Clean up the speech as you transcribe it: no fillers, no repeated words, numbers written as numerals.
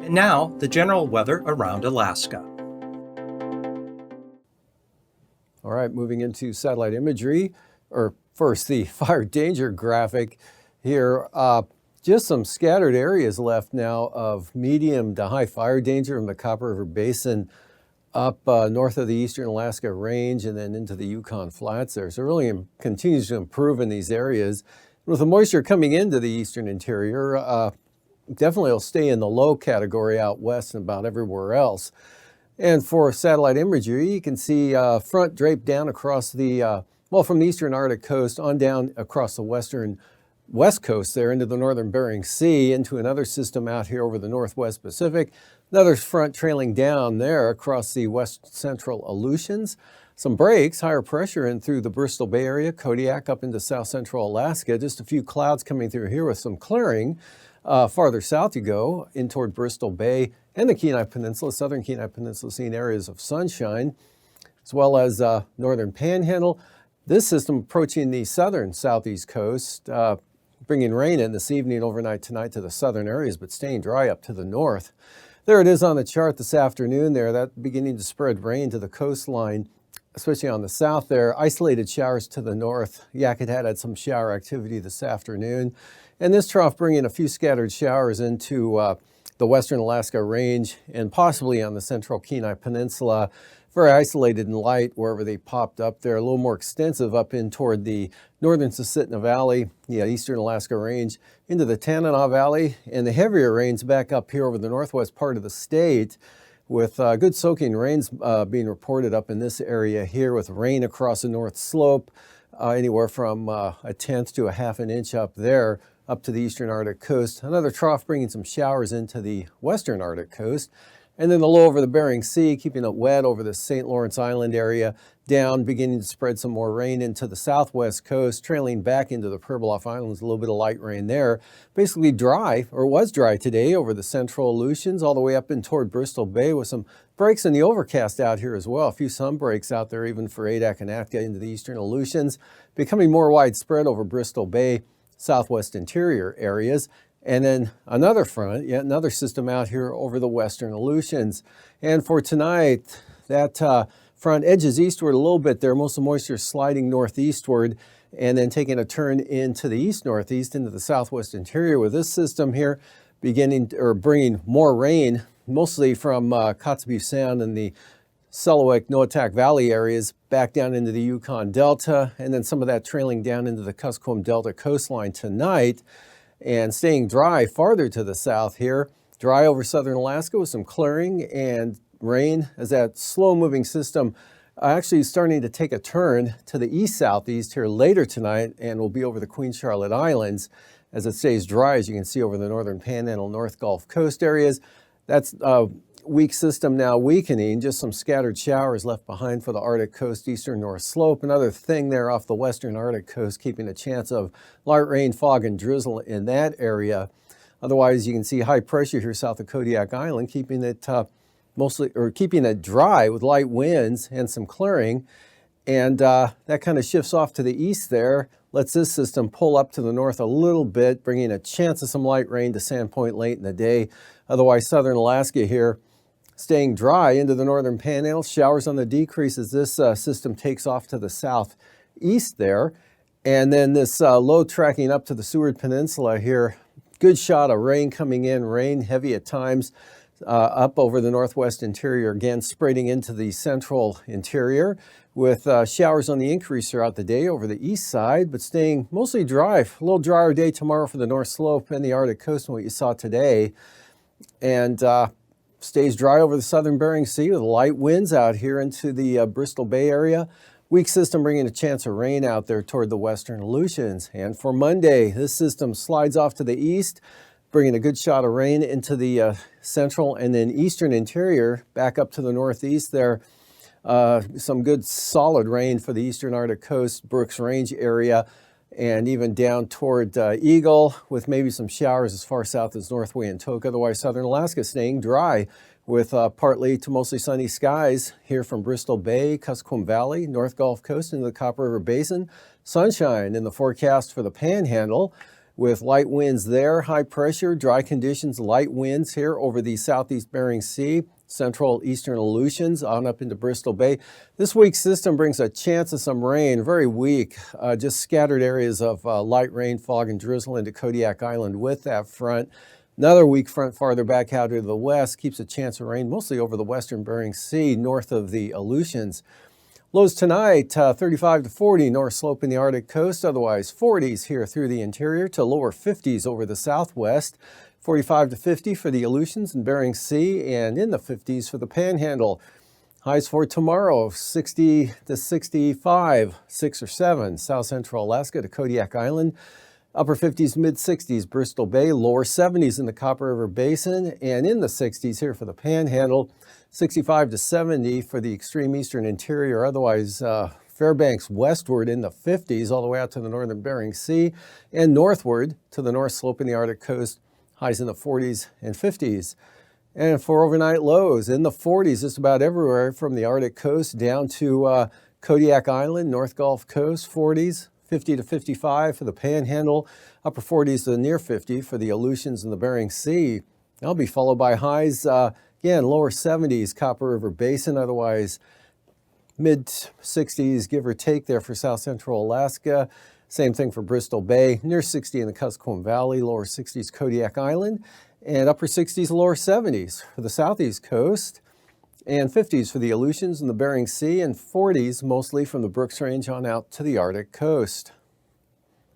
And now, the general weather around Alaska. All right, moving into satellite imagery, or first the fire danger graphic here. Just some scattered areas left now of medium to high fire danger from the Copper River Basin up north of the eastern Alaska Range and then into the Yukon Flats there. So it really continues to improve in these areas. With the moisture coming into the eastern interior, definitely will stay in the low category out west and about everywhere else. And for satellite imagery, you can see front draped down across the, from the eastern Arctic coast on down across the west coast there into the northern Bering Sea, into another system out here over the northwest Pacific. Another front trailing down there across the west central Aleutians. Some breaks, higher pressure in through the Bristol Bay area, Kodiak up into south central Alaska. Just a few clouds coming through here with some clearing. Farther south you go, in toward Bristol Bay and the Kenai Peninsula, southern Kenai Peninsula, seeing areas of sunshine, as well as northern Panhandle. This system approaching the southern southeast coast, bringing rain in this evening, overnight tonight to the southern areas, but staying dry up to the north. There it is on the chart this afternoon there, that beginning to spread rain to the coastline, especially on the south there. Isolated showers to the north. Yakutat had some shower activity this afternoon. And this trough bringing a few scattered showers into the western Alaska Range and possibly on the central Kenai Peninsula. Very isolated and light wherever they popped up there. A little more extensive up in toward the northern Susitna Valley, eastern Alaska Range, into the Tanana Valley, and the heavier rains back up here over the northwest part of the state, with good soaking rains being reported up in this area here, with rain across the north slope, anywhere from a tenth to a half an inch up there, up to the eastern Arctic coast. Another trough bringing some showers into the western Arctic coast. And then the low over the Bering Sea, keeping it wet over the St. Lawrence Island area, down, beginning to spread some more rain into the southwest coast, trailing back into the Pribilof Islands, a little bit of light rain there. Basically dry, or was dry today, over the central Aleutians, all the way up in toward Bristol Bay, with some breaks in the overcast out here as well. A few sun breaks out there even for Adak and Atka into the eastern Aleutians, becoming more widespread over Bristol Bay, southwest interior areas. And then another front, yet another system out here over the western Aleutians. And for tonight, that front edges eastward a little bit there. Most of the moisture sliding northeastward and then taking a turn into the east-northeast into the southwest interior, with this system here bringing more rain, mostly from Kotzebue Sound and the Selawik, Noatak Valley areas back down into the Yukon Delta, and then some of that trailing down into the Kuskokwim Delta coastline tonight. And staying dry farther to the south here, dry over southern Alaska with some clearing and rain as that slow-moving system actually starting to take a turn to the east-southeast here later tonight, and will be over the Queen Charlotte Islands as it stays dry, as you can see over the northern Panhandle, North Gulf Coast areas. That's a weak system now weakening, just some scattered showers left behind for the Arctic coast, eastern North Slope. Another thing there off the western Arctic coast, keeping a chance of light rain, fog, and drizzle in that area. Otherwise, you can see high pressure here south of Kodiak Island, keeping it keeping it dry with light winds and some clearing. And that kind of shifts off to the east there, lets this system pull up to the north a little bit, bringing a chance of some light rain to Sandpoint late in the day. Otherwise, southern Alaska here staying dry into the northern Panhandle. Showers on the decrease as this system takes off to the southeast there. And then this low tracking up to the Seward Peninsula here. Good shot of rain coming in, rain heavy at times, up over the northwest interior, again spreading into the central interior, with showers on the increase throughout the day over the east side, but staying mostly dry. A little drier day tomorrow for the North Slope and the Arctic coast than what you saw today. And stays dry over the southern Bering Sea with light winds out here into the Bristol Bay area. Weak system bringing a chance of rain out there toward the western Aleutians. And for Monday, this system slides off to the east, bringing a good shot of rain into the central and then eastern interior, back up to the northeast there. Some good solid rain for the eastern Arctic coast, Brooks Range area, and even down toward Eagle, with maybe some showers as far south as Northway and Tok. Otherwise, southern Alaska staying dry with partly to mostly sunny skies here from Bristol Bay, Kuskokwim Valley, North Gulf Coast into the Copper River Basin. Sunshine in the forecast for the Panhandle, with light winds there, high pressure, dry conditions, light winds here over the southeast Bering Sea, central eastern Aleutians on up into Bristol Bay. This week's system brings a chance of some rain, very weak, just scattered areas of light rain, fog, and drizzle into Kodiak Island with that front. Another weak front farther back out to the west keeps a chance of rain, mostly over the western Bering Sea, north of the Aleutians. Lows tonight, 35 to 40 north slope in the Arctic coast, otherwise 40s here through the interior to lower 50s over the southwest, 45 to 50 for the Aleutians and Bering Sea, and in the 50s for the Panhandle. Highs for tomorrow, 60 to 65, 6 or 7, south central Alaska to Kodiak Island. Upper 50s, mid 60s, Bristol Bay, lower 70s in the Copper River Basin, and in the 60s here for the Panhandle, 65 to 70 for the extreme eastern interior, otherwise Fairbanks westward in the 50s, all the way out to the northern Bering Sea, and northward to the north slope in the Arctic coast, highs in the 40s and 50s. And for overnight lows, in the 40s just about everywhere from the Arctic coast down to Kodiak Island, North Gulf Coast, 40s. 50 to 55 for the Panhandle, upper 40s to the near 50 for the Aleutians and the Bering Sea. That'll be followed by highs, again, lower 70s, Copper River Basin, otherwise mid 60s, give or take there for south central Alaska. Same thing for Bristol Bay, near 60 in the Kuskokwim Valley, lower 60s, Kodiak Island, and upper 60s, lower 70s for the southeast coast, and 50s for the Aleutians and the Bering Sea, and 40s mostly from the Brooks Range on out to the Arctic coast.